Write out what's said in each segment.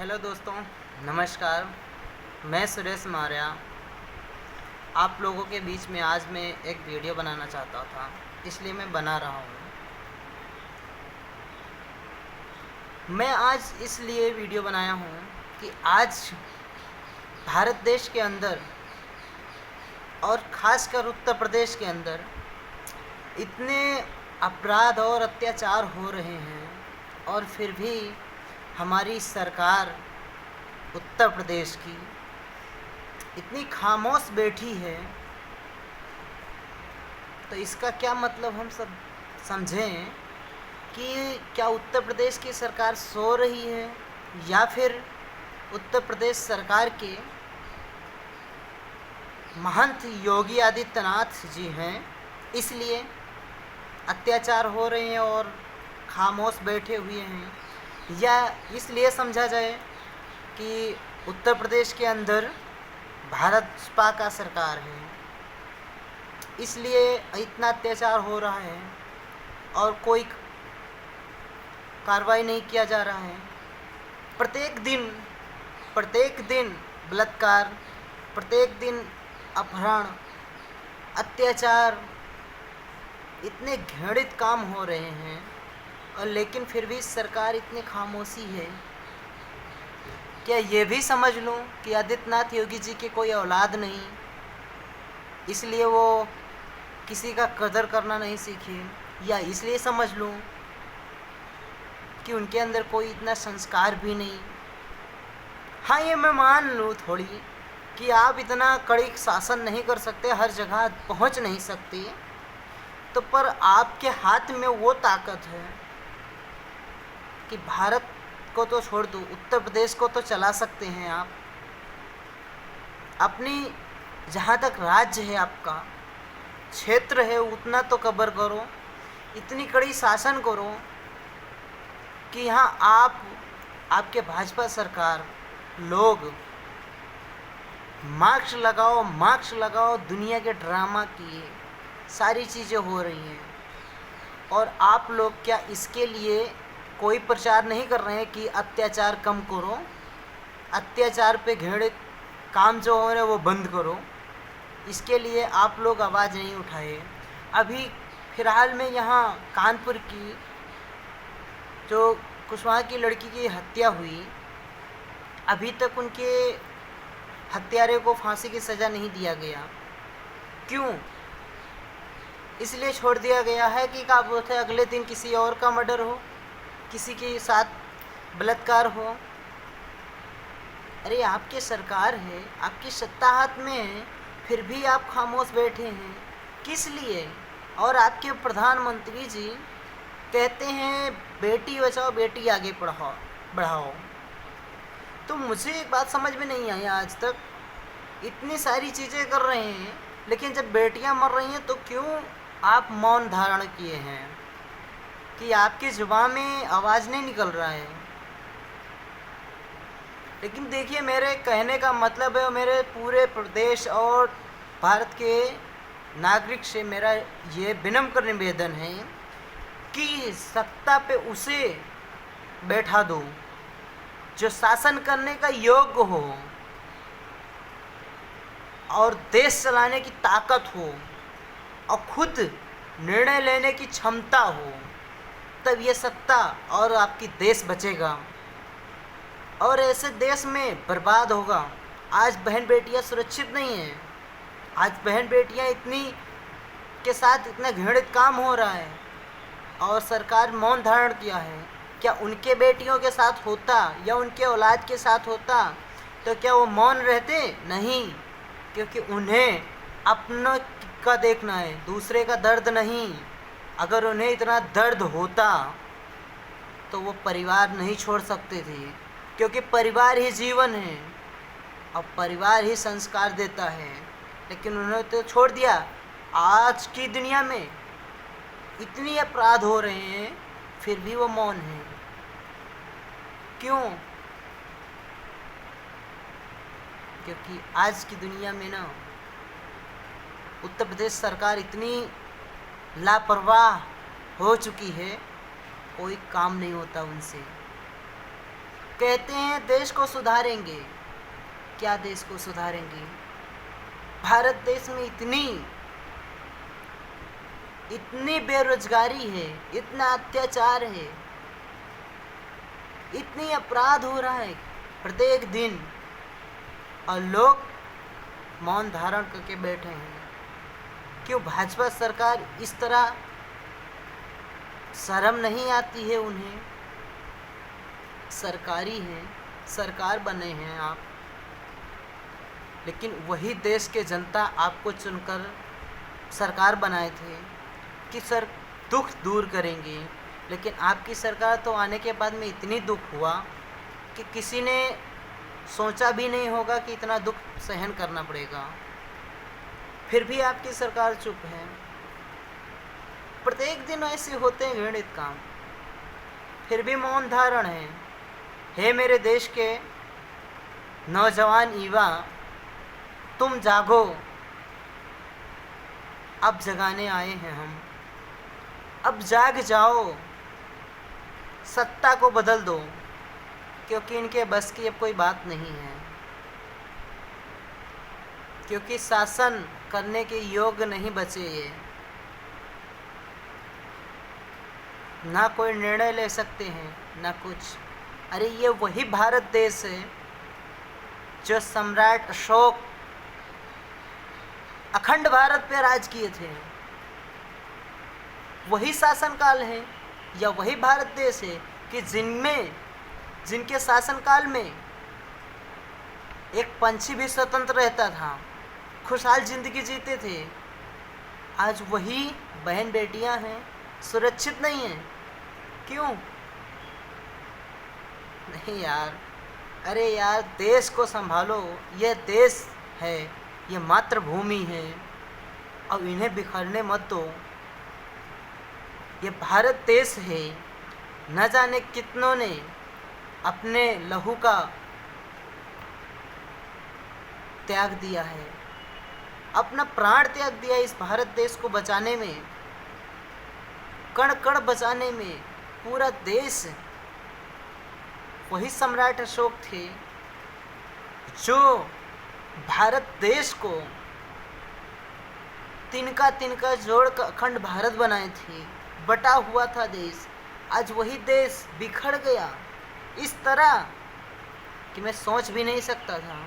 Hello दोस्तों, नमस्कार। मैं सुरेश मौर्य आप लोगों के बीच में आज मैं एक वीडियो बनाना चाहता था, इसलिए मैं बना रहा हूँ। मैं आज इसलिए वीडियो बनाया हूँ कि आज भारत देश के अंदर और ख़ासकर उत्तर प्रदेश के अंदर इतने अपराध और अत्याचार हो रहे हैं, और फिर भी हमारी सरकार उत्तर प्रदेश की इतनी खामोश बैठी है। तो इसका क्या मतलब हम सब समझें कि क्या उत्तर प्रदेश की सरकार सो रही है, या फिर उत्तर प्रदेश सरकार के महंत योगी आदित्यनाथ जी हैं इसलिए अत्याचार हो रहे हैं और खामोश बैठे हुए हैं, या इसलिए समझा जाए कि उत्तर प्रदेश के अंदर भाजपा का सरकार है इसलिए इतना अत्याचार हो रहा है और कोई कार्रवाई नहीं किया जा रहा है। प्रत्येक दिन बलात्कार, प्रत्येक दिन अपहरण, अत्याचार, इतने घृणित काम हो रहे हैं, और लेकिन फिर भी सरकार इतनी खामोशी है। क्या ये भी समझ लूँ कि आदित्यनाथ योगी जी की कोई औलाद नहीं, इसलिए वो किसी का कदर करना नहीं सीखे, या इसलिए समझ लूँ कि उनके अंदर कोई इतना संस्कार भी नहीं। हाँ, ये मैं मान लूँ थोड़ी कि आप इतना कड़ी शासन नहीं कर सकते, हर जगह पहुंच नहीं सकते, तो पर आपके हाथ में वो ताकत है कि भारत को तो छोड़ दो, उत्तर प्रदेश को तो चला सकते हैं आप। अपनी जहाँ तक राज्य है, आपका क्षेत्र है, उतना तो कवर करो, इतनी कड़ी शासन करो कि यहाँ आपके भाजपा सरकार लोग मार्क्स लगाओ, दुनिया के ड्रामा किए सारी चीज़ें हो रही हैं, और आप लोग क्या इसके लिए कोई प्रचार नहीं कर रहे हैं कि अत्याचार कम करो, अत्याचार पे घृणित काम जो हो रहे हैं वो बंद करो। इसके लिए आप लोग आवाज़ नहीं उठाए। अभी फ़िलहाल में यहाँ कानपुर की जो कुशवाहा की लड़की की हत्या हुई, अभी तक उनके हत्यारे को फांसी की सज़ा नहीं दिया गया। क्यों? इसलिए छोड़ दिया गया है कि क्या बोलते हैं, अगले दिन किसी और का मर्डर हो, किसी के साथ बलात्कार हो। अरे आपकी सरकार है, आपकी सत्ता हाथ में है, फिर भी आप खामोश बैठे हैं, किस लिए? और आपके प्रधानमंत्री जी कहते हैं बेटी बचाओ बेटी आगे बढ़ाओ। तो मुझे एक बात समझ में नहीं आई, आज तक इतनी सारी चीज़ें कर रहे हैं, लेकिन जब बेटियां मर रही हैं तो क्यों आप मौन धारण किए हैं, कि आपकी जुबान में आवाज़ नहीं निकल रहा है। लेकिन देखिए, मेरे कहने का मतलब है, मेरे पूरे प्रदेश और भारत के नागरिक से मेरा ये विनम्र निवेदन है कि सत्ता पे उसे बैठा दो जो शासन करने का योग्य हो और देश चलाने की ताकत हो और खुद निर्णय लेने की क्षमता हो, तब ये सत्ता और आपकी देश बचेगा, और ऐसे देश में बर्बाद होगा। आज बहन बेटियां सुरक्षित नहीं हैं, आज बहन बेटियां इतनी के साथ इतना घृणित काम हो रहा है और सरकार मौन धारण किया है। क्या उनके बेटियों के साथ होता या उनके औलाद के साथ होता तो क्या वो मौन रहते? नहीं, क्योंकि उन्हें अपनों का देखना है, दूसरे का दर्द नहीं। अगर उन्हें इतना दर्द होता तो वो परिवार नहीं छोड़ सकते थे, क्योंकि परिवार ही जीवन है और परिवार ही संस्कार देता है। लेकिन उन्होंने तो छोड़ दिया। आज की दुनिया में इतनी अपराध हो रहे हैं, फिर भी वो मौन है। क्यों? क्योंकि आज की दुनिया में ना उत्तर प्रदेश सरकार इतनी लापरवाह हो चुकी है, कोई काम नहीं होता उनसे। कहते हैं देश को सुधारेंगे, क्या देश को सुधारेंगे? भारत देश में इतनी बेरोजगारी है, इतना अत्याचार है, इतनी अपराध हो रहा है प्रत्येक दिन, और लोग मौन धारण करके बैठे हैं। क्यों भाजपा सरकार इस तरह, शर्म नहीं आती है उन्हें? सरकारी हैं, सरकार बने हैं आप, लेकिन वही देश के जनता आपको चुनकर सरकार बनाए थे कि सर दुख दूर करेंगे, लेकिन आपकी सरकार तो आने के बाद में इतनी दुख हुआ कि किसी ने सोचा भी नहीं होगा कि इतना दुख सहन करना पड़ेगा। फिर भी आपकी सरकार चुप है। प्रत्येक दिन ऐसे होते हैं घृणित काम, फिर भी मौन धारण है। हे मेरे देश के नौजवान युवा, तुम जागो, अब जगाने आए हैं हम। अब जाग जाओ, सत्ता को बदल दो, क्योंकि इनके बस की अब कोई बात नहीं है, क्योंकि शासन करने के योग्य नहीं बचे ये, ना कोई निर्णय ले सकते हैं ना कुछ। अरे ये वही भारत देश है जो सम्राट अशोक अखंड भारत पे राज किए थे, वही शासनकाल है, या वही भारत देश है कि जिनके शासनकाल में एक पंछी भी स्वतंत्र रहता था, खुशहाल जिंदगी जीते थे। आज वही बहन बेटियां हैं, सुरक्षित नहीं हैं। क्यों? नहीं यार, अरे यार देश को संभालो, यह देश है, ये मातृभूमि है, अब इन्हें बिखरने मत दो। ये भारत देश है, न जाने कितनों ने अपने लहू का त्याग दिया है, अपना प्राण त्याग दिया इस भारत देश को बचाने में, कण कण बचाने में। पूरा देश, वही सम्राट अशोक थे जो भारत देश को तिनका तिनका जोड़ कर अखंड भारत बनाए थे। बटा हुआ था देश, आज वही देश बिखर गया इस तरह कि मैं सोच भी नहीं सकता था।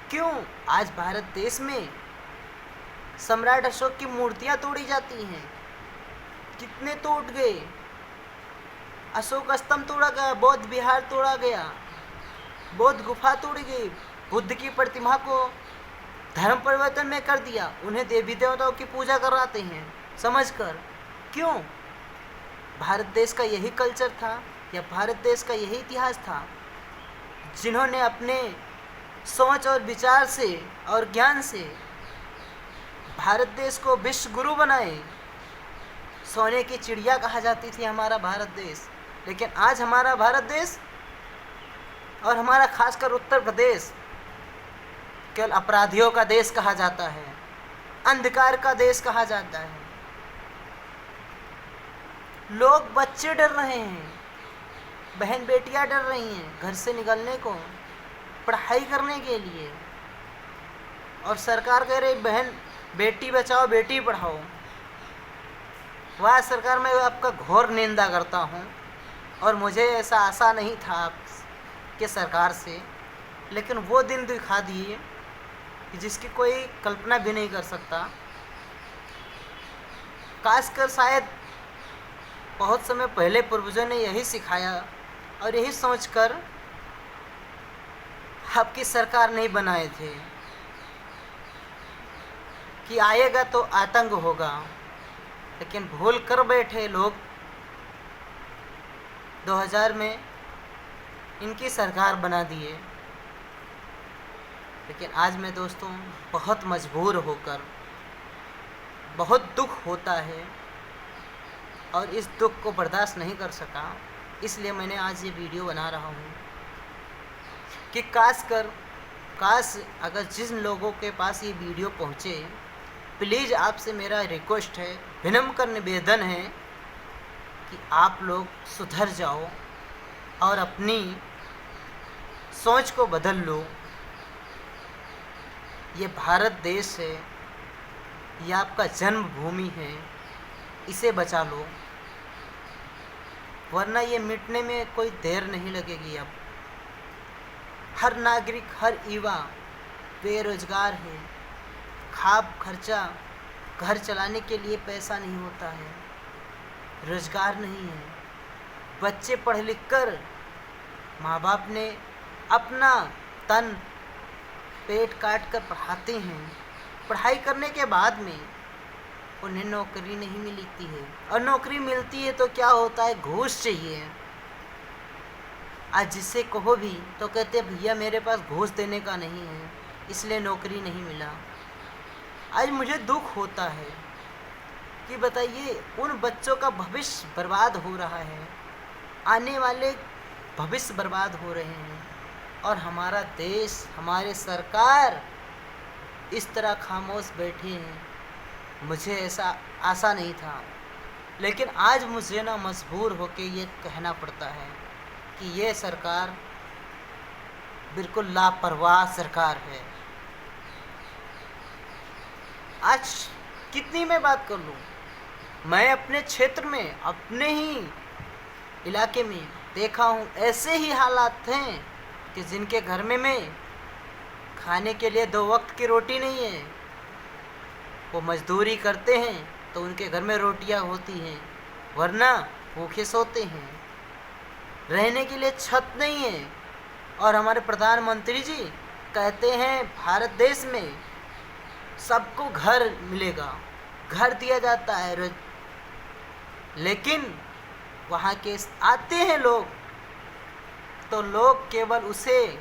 क्यों? आज भारत देश में सम्राट अशोक की मूर्तियां तोड़ी जाती हैं, कितने टूट गए। अशोक स्तंभ तोड़ा गया, बौद्ध विहार तोड़ा गया, बौद्ध गुफा तोड़ी गई, बुद्ध की प्रतिमा को धर्म परिवर्तन में कर दिया, उन्हें देवी देवताओं की पूजा कराते हैं समझकर। क्यों? भारत देश का यही कल्चर था, या भारत देश का यही इतिहास था, जिन्होंने अपने सोच और विचार से और ज्ञान से भारत देश को विश्व गुरु बनाए। सोने की चिड़िया कहा जाती थी हमारा भारत देश, लेकिन आज हमारा भारत देश और हमारा खासकर उत्तर प्रदेश केवल अपराधियों का देश कहा जाता है, अंधकार का देश कहा जाता है। लोग, बच्चे डर रहे हैं, बहन बेटियां डर रही हैं घर से निकलने को, पढ़ाई करने के लिए, और सरकार कह रही बहन बेटी बचाओ बेटी पढ़ाओ। वह सरकार, मैं आपका घोर निंदा करता हूँ, और मुझे ऐसा आशा नहीं था आपके सरकार से, लेकिन वो दिन दिखा दिए कि जिसकी कोई कल्पना भी नहीं कर सकता। खासकर शायद बहुत समय पहले पूर्वजों ने यही सिखाया और यही सोचकर आपकी सरकार नहीं बनाए थे कि आएगा तो आतंक होगा, लेकिन भूल कर बैठे लोग 2000 में इनकी सरकार बना दिए। लेकिन आज मैं दोस्तों बहुत मजबूर होकर, बहुत दुख होता है और इस दुख को बर्दाश्त नहीं कर सका, इसलिए मैंने आज ये वीडियो बना रहा हूँ कि काश अगर जिन लोगों के पास ये वीडियो पहुँचे, प्लीज़ आपसे मेरा रिक्वेस्ट है, विनम्र निवेदन है कि आप लोग सुधर जाओ, और अपनी सोच को बदल लो। ये भारत देश है, ये आपका जन्मभूमि है, इसे बचा लो, वरना ये मिटने में कोई देर नहीं लगेगी। अब हर नागरिक, हर युवा बेरोजगार है, खाब खर्चा, घर चलाने के लिए पैसा नहीं होता है, रोजगार नहीं है। बच्चे पढ़ लिख कर माँ बाप ने अपना तन पेट काट कर पढ़ाते हैं, पढ़ाई करने के बाद में उन्हें नौकरी नहीं मिलती है, और नौकरी मिलती है तो क्या होता है, घूस चाहिए। आज जिससे कहो भी तो कहते हैं भैया मेरे पास घूस देने का नहीं है, इसलिए नौकरी नहीं मिला। आज मुझे दुख होता है कि बताइए उन बच्चों का भविष्य बर्बाद हो रहा है, आने वाले भविष्य बर्बाद हो रहे हैं, और हमारा देश, हमारे सरकार इस तरह खामोश बैठे हैं। मुझे ऐसा आशा नहीं था, लेकिन आज मुझे ना मजबूर होके ये कहना पड़ता है कि ये सरकार बिल्कुल लापरवाह सरकार है। आज कितनी मैं बात कर लूँ, मैं अपने क्षेत्र में, अपने ही इलाके में देखा हूँ, ऐसे ही हालात हैं कि जिनके घर में खाने के लिए 2 वक्त की रोटी नहीं है, वो मजदूरी करते हैं तो उनके घर में रोटियां होती हैं, वरना भूखे सोते हैं। रहने के लिए छत नहीं है, और हमारे प्रधानमंत्री जी कहते हैं भारत देश में सबको घर मिलेगा, घर दिया जाता है, लेकिन वहाँ के आते हैं लोग तो लोग केवल उसे,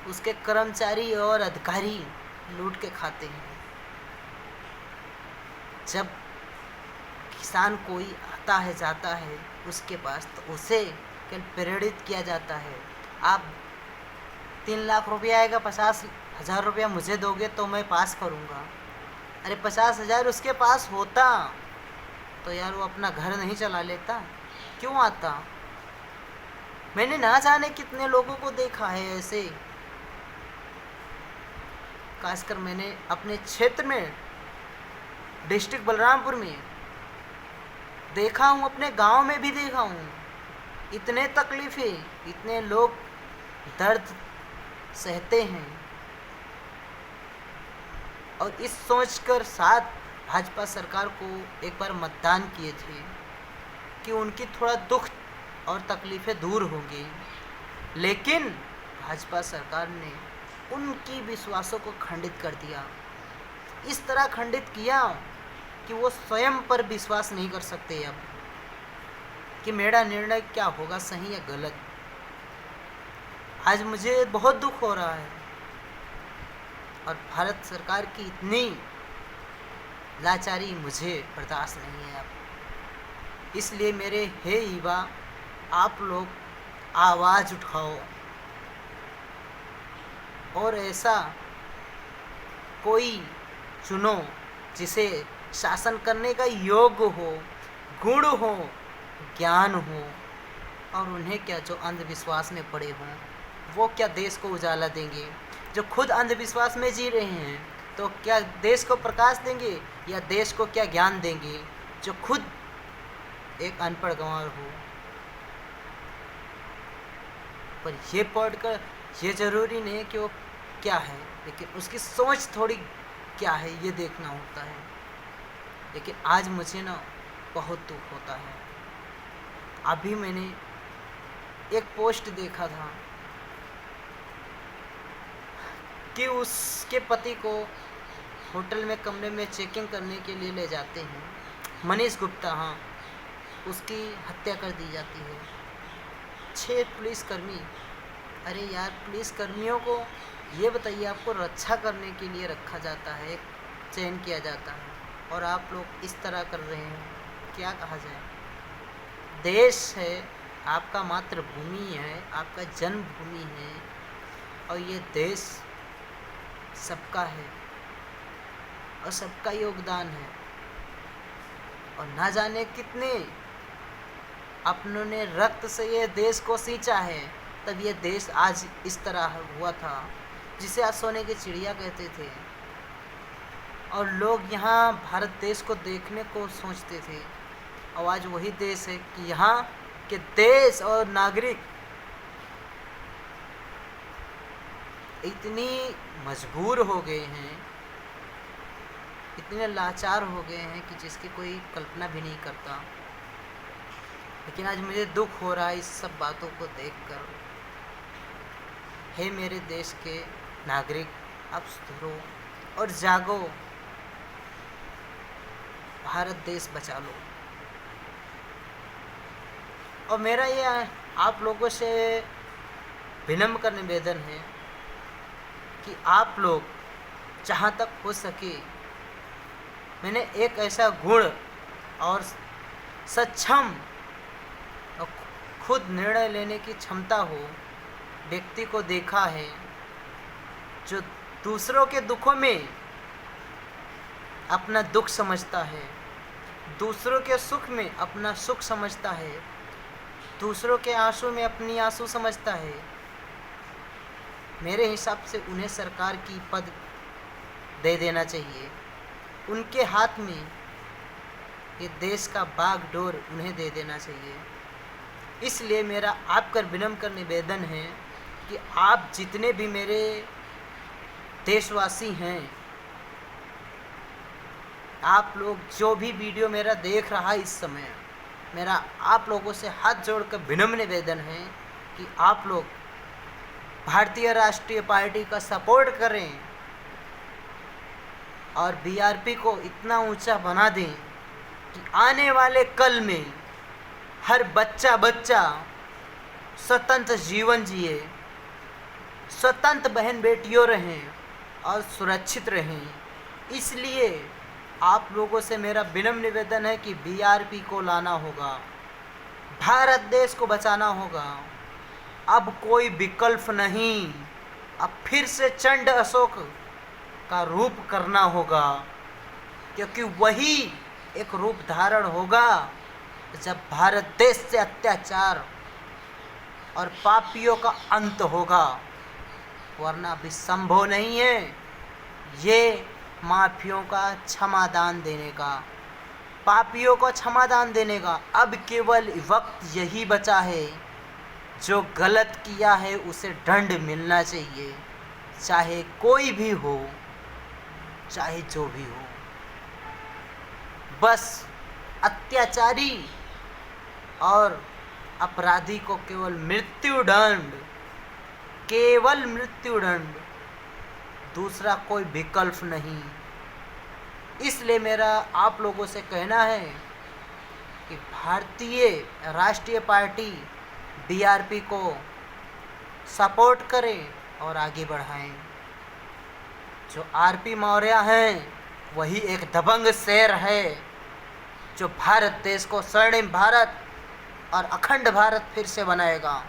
उसके कर्मचारी और अधिकारी लूट के खाते हैं। जब किसान कोई आता है, जाता है उसके पास, तो उसे केवल प्रेरित किया जाता है, आप 3 लाख रुपया आएगा, 50,000 रुपया मुझे दोगे तो मैं पास करूँगा। अरे 50,000 उसके पास होता तो यार वो अपना घर नहीं चला लेता, क्यों आता? मैंने ना जाने कितने लोगों को देखा है ऐसे, खासकर मैंने अपने क्षेत्र में, डिस्ट्रिक्ट बलरामपुर में देखा हूँ, अपने गांव में भी देखा हूँ। इतने तकलीफ़ें, इतने लोग दर्द सहते हैं, और इस सोचकर साथ भाजपा सरकार को एक बार मतदान किए थे कि उनकी थोड़ा दुख और तकलीफ़ें दूर होंगी, लेकिन भाजपा सरकार ने उनकी विश्वासों को खंडित कर दिया। इस तरह खंडित किया कि वो स्वयं पर विश्वास नहीं कर सकते अब कि मेरा निर्णय क्या होगा, सही या गलत। आज मुझे बहुत दुख हो रहा है, और भारत सरकार की इतनी लाचारी मुझे बर्दाश्त नहीं है अब। इसलिए मेरे हे युवा, आप लोग आवाज़ उठाओ और ऐसा कोई चुनो जिसे शासन करने का योग्य हो, गुण हो, ज्ञान हो, और उन्हें क्या जो अंधविश्वास में पड़े हों वो क्या देश को उजाला देंगे। जो खुद अंधविश्वास में जी रहे हैं तो क्या देश को प्रकाश देंगे, या देश को क्या ज्ञान देंगे जो खुद एक अनपढ़ गंवार हो। पर ये पढ़कर ये ज़रूरी नहीं कि वो क्या है, लेकिन उसकी सोच थोड़ी क्या है ये देखना होता है। लेकिन आज मुझे ना बहुत दुख होता है। अभी मैंने एक पोस्ट देखा था कि उसके पति को होटल में कमरे में चेकिंग करने के लिए ले जाते हैं, मनीष गुप्ता, हाँ, उसकी हत्या कर दी जाती है। 6 पुलिसकर्मी, अरे यार पुलिसकर्मियों को ये बताइए, आपको रक्षा करने के लिए रखा जाता है, चयन किया जाता है, और आप लोग इस तरह कर रहे हैं, क्या कहा जाए। देश है, आपका मातृभूमि है, आपका जन्मभूमि है, और ये देश सबका है और सबका योगदान है। और ना जाने कितने अपनों ने रक्त से ये देश को सींचा है, तब ये देश आज इस तरह हुआ था, जिसे आज सोने की चिड़िया कहते थे। और लोग यहाँ भारत देश को देखने को सोचते थे, और आज वही देश है कि यहाँ के देश और नागरिक इतनी मजबूर हो गए हैं, इतने लाचार हो गए हैं कि जिसकी कोई कल्पना भी नहीं करता। लेकिन आज मुझे दुख हो रहा है इस सब बातों को देखकर। हे मेरे देश के नागरिक, अब सुधरो और जागो, भारत देश बचा लो। और मेरा ये आप लोगों से विनम्र निवेदन है कि आप लोग जहाँ तक हो सके, मैंने एक ऐसा गुण और सक्षम और खुद निर्णय लेने की क्षमता हो व्यक्ति को देखा है, जो दूसरों के दुखों में अपना दुख समझता है, दूसरों के सुख में अपना सुख समझता है, दूसरों के आंसू में अपनी आंसू समझता है। मेरे हिसाब से उन्हें सरकार की पद दे देना चाहिए। उनके हाथ में ये देश का बागडोर उन्हें दे देना चाहिए। इसलिए मेरा आप कर विनम्र निवेदन है कि आप जितने भी मेरे देशवासी हैं, आप लोग जो भी वीडियो मेरा देख रहा है इस समय, मेरा आप लोगों से हाथ जोड़कर विनम्र निवेदन है कि आप लोग भारतीय राष्ट्रीय पार्टी का सपोर्ट करें और बीआरपी को इतना ऊंचा बना दें कि आने वाले कल में हर बच्चा स्वतंत्र जीवन जिए, स्वतंत्र बहन बेटियों रहें और सुरक्षित रहें। इसलिए आप लोगों से मेरा विनम्र निवेदन है कि बीआरपी को लाना होगा, भारत देश को बचाना होगा। अब कोई विकल्प नहीं, अब फिर से चंड अशोक का रूप करना होगा, क्योंकि वही एक रूप धारण होगा जब भारत देश से अत्याचार और पापियों का अंत होगा, वरना अभी संभव नहीं है ये माफियों का क्षमादान देने का, पापियों को क्षमादान देने का। अब केवल वक्त यही बचा है, जो गलत किया है उसे दंड मिलना चाहिए, चाहे कोई भी हो, चाहे जो भी हो। बस अत्याचारी और अपराधी को केवल मृत्युदंड, केवल मृत्युदंड, दूसरा कोई विकल्प नहीं। इसलिए मेरा आप लोगों से कहना है कि भारतीय राष्ट्रीय पार्टी बीआरपी को सपोर्ट करें और आगे बढ़ाएं। जो आरपी मौर्य हैं वही एक दबंग शेर है, जो भारत देश को स्वर्णिम भारत और अखंड भारत फिर से बनाएगा।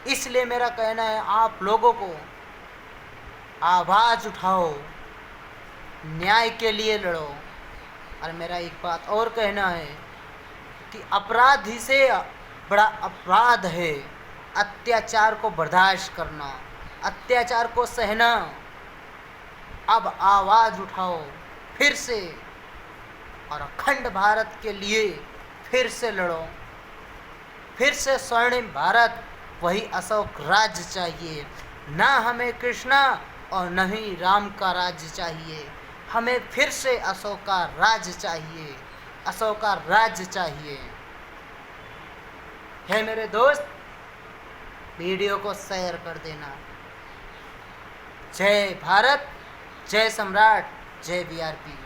इसलिए मेरा कहना है, आप लोगों को आवाज़ उठाओ, न्याय के लिए लड़ो। और मेरा एक बात और कहना है कि अपराधी से बड़ा अपराध है अत्याचार को बर्दाश्त करना, अत्याचार को सहना। अब आवाज़ उठाओ फिर से और अखंड भारत के लिए फिर से लड़ो, फिर से स्वर्णिम भारत, वही अशोक राज्य चाहिए। ना हमें कृष्णा और न ही राम का राज्य चाहिए, हमें फिर से अशोक का राज्य चाहिए, अशोक का राज्य चाहिए। है मेरे दोस्त, वीडियो को शेयर कर देना। जय भारत, जय सम्राट, जय बीआरपी।